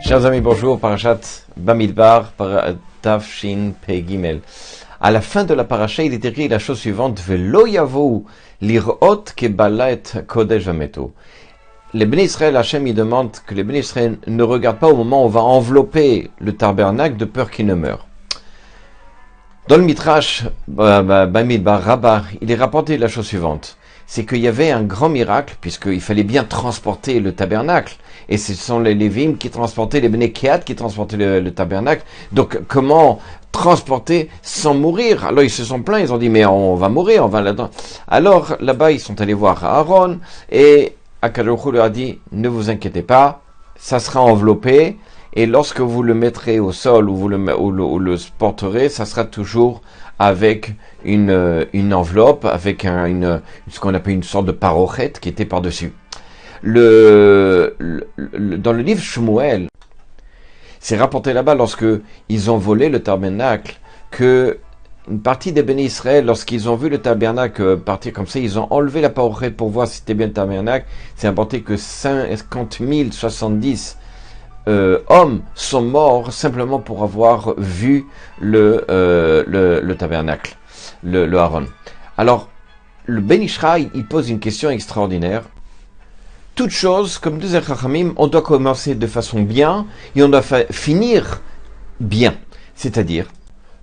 Chers amis, bonjour, Parashat Bamidbar, Taf Shin Pe Gimel. À la fin de la paracha, il est écrit la chose suivante: Velo yavou lirot kebala et kodesh vameto. Les bénis Israël, Hachem, il demande que les bénis Israël ne regardent pas au moment où on va envelopper le tabernacle de peur qu'il ne meure. Dans le Midrash Bamidbar Rabbah, il est rapporté la chose suivante: c'est qu'il y avait un grand miracle, puisqu'il fallait bien transporter le tabernacle, et ce sont les Lévim qui transportaient, les Bnei Kehat qui transportaient le tabernacle. Donc comment transporter sans mourir? Alors ils se sont plaints, ils ont dit mais on va mourir, on va là-dedans. Alors là-bas ils sont allés voir Aaron, et Akadosh Baruch Hu leur a dit: ne vous inquiétez pas, ça sera enveloppé, et lorsque vous le mettrez au sol ou le porterez, ça sera toujours avec une enveloppe, avec ce qu'on appelle une sorte de parochette qui était par-dessus. Dans le livre Shmuel, c'est rapporté là-bas, lorsque ils ont volé le tabernacle, que une partie des bénis Israël, lorsqu'ils ont vu le tabernacle partir comme ça, ils ont enlevé la parochette pour voir si c'était bien le tabernacle. C'est rapporté que 50 070 hommes sont morts simplement pour avoir vu le tabernacle, le Aaron. Alors, le Ben Ishraï, il pose une question extraordinaire. Toute chose, comme disait Chachamim, on doit commencer de façon bien et on doit finir bien. C'est-à-dire,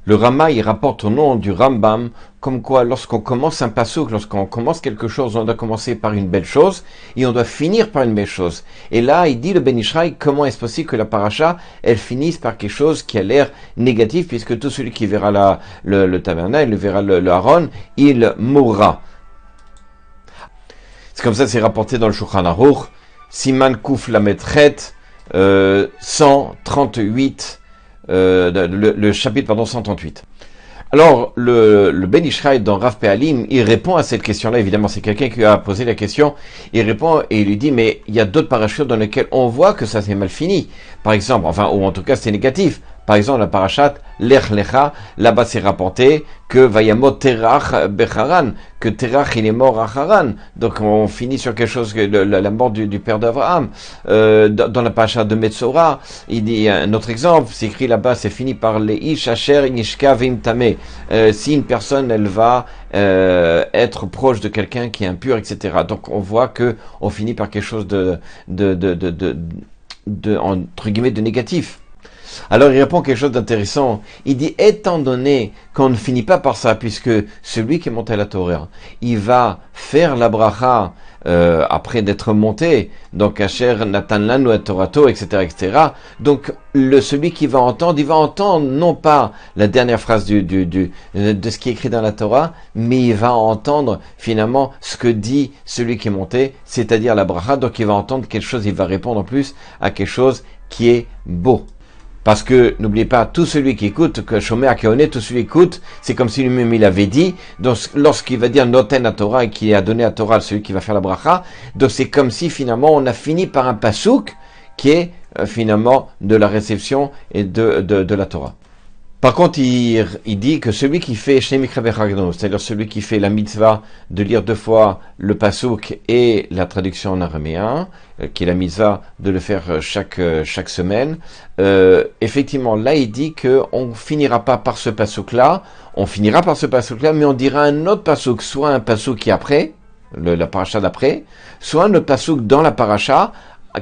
le Rama, il rapporte au nom du Rambam, comme quoi lorsqu'on commence un passouk, lorsqu'on commence quelque chose, on doit commencer par une belle chose et on doit finir par une belle chose. Et là, il dit le Ben Ishraï, comment est-ce possible que la paracha, elle finisse par quelque chose qui a l'air négatif, puisque tout celui qui verra le tabernacle, il verra le Aaron, il mourra. C'est comme ça, c'est rapporté dans le Shulchan Aruch, Siman Kuf Lamed Chet, 138, le chapitre 138. Alors, le Ben Ishraï dans Rav Pe'alim, il répond à cette question-là. Évidemment, c'est quelqu'un qui a posé la question. Il répond et il lui dit, mais il y a d'autres parachutes dans lesquels on voit que ça s'est mal fini. Par exemple, ou en tout cas, c'est négatif. Par exemple, la parachat Lech Lecha, là-bas c'est rapporté que Vayamot Terach Becharan, que Terach il est mort à Haran. Donc on finit sur quelque chose, la mort du père d'Abraham. Dans la parachat de Metzora, il dit un autre exemple, c'est écrit là-bas, c'est fini par Leish Asher Nishka Vim Tameh. Si une personne elle va être proche de quelqu'un qui est impur, etc. Donc on voit que on finit par quelque chose de entre guillemets de négatif. Alors il répond quelque chose d'intéressant. Il dit, étant donné qu'on ne finit pas par ça, puisque celui qui est monté à la Torah, il va faire la bracha après d'être monté, donc Asher Natan Lanu et Torato, etc., etc. Donc celui qui va entendre, il va entendre non pas la dernière phrase de ce qui est écrit dans la Torah, mais il va entendre finalement ce que dit celui qui est monté, c'est-à-dire la bracha. Donc il va entendre quelque chose, il va répondre en plus à quelque chose qui est beau. Parce que, n'oubliez pas, tout celui qui écoute, que Shomer Akeoné, tout celui qui écoute, c'est comme si lui-même il avait dit, donc lorsqu'il va dire Noten à Torah et qui a donné à Torah celui qui va faire la bracha, donc c'est comme si finalement on a fini par un pasouk qui est finalement de la réception et de la Torah. Par contre, il dit que celui qui fait Shnei Mikra Bechagno, c'est-à-dire celui qui fait la mitzvah de lire 2 fois le pasouk et la traduction en araméen, qui est la mitzvah de le faire chaque semaine, effectivement, là, il dit qu'on finira pas par ce pasouk-là, mais on dira un autre pasouk, soit un pasouk qui est après, la paracha d'après, soit un autre pasouk dans la paracha,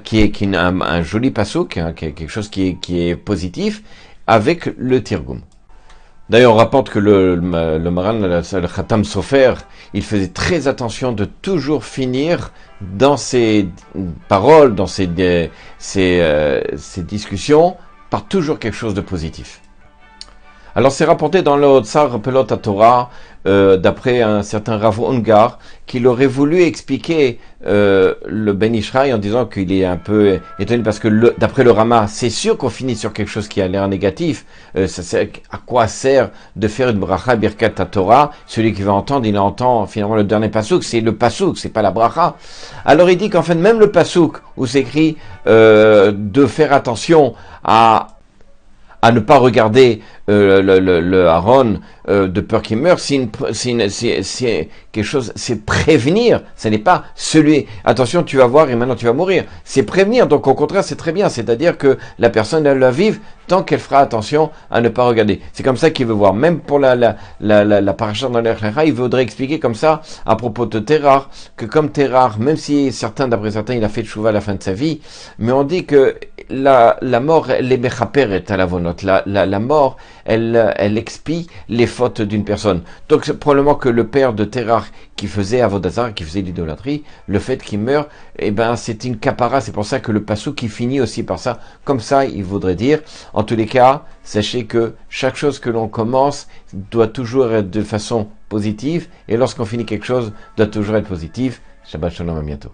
qui est un joli pasouk, hein, qui est quelque chose qui est positif, avec le Tirgum. D'ailleurs, on rapporte que le Maran, le Khatam Sofer, il faisait très attention de toujours finir dans ses paroles, dans ses discussions, par toujours quelque chose de positif. Alors c'est rapporté dans le Otsar Pelot Torah, d'après un certain Rav Ungar, qu'il aurait voulu expliquer le Ben Ishraï en disant qu'il est un peu étonné parce que d'après le Rama, c'est sûr qu'on finit sur quelque chose qui a l'air négatif. À quoi sert de faire une bracha birkat Torah? Celui qui va entendre, il entend finalement le dernier pasouk, c'est le pasouk, c'est pas la bracha. Alors il dit qu'en fait même le pasouk où c'est écrit de faire attention à à ne pas regarder le Aaron de peur qu'il meure, c'est quelque chose, c'est prévenir. Ce n'est pas celui, attention, tu vas voir et maintenant tu vas mourir. C'est prévenir. Donc au contraire, c'est très bien. C'est-à-dire que la personne, elle va vivre tant qu'elle fera attention à ne pas regarder. C'est comme ça qu'il veut voir. Même pour la paracha dans l'Echlecha, il voudrait expliquer comme ça à propos de Terah, que comme Terah, même si d'après certains, il a fait tchouva à la fin de sa vie, mais on dit que la mort, elle est mechaperet à la vonote. La mort, elle expie les fautes d'une personne. Donc c'est probablement que le père de Terah qui faisait Avodazar, qui faisait l'idolâtrie, le fait qu'il meure, eh ben c'est une capara. C'est pour ça que le passou qui finit aussi par ça. Comme ça, il voudrait dire. En tous les cas, sachez que chaque chose que l'on commence doit toujours être de façon positive, et lorsqu'on finit quelque chose, doit toujours être positif. Shabbat shalom, à bientôt.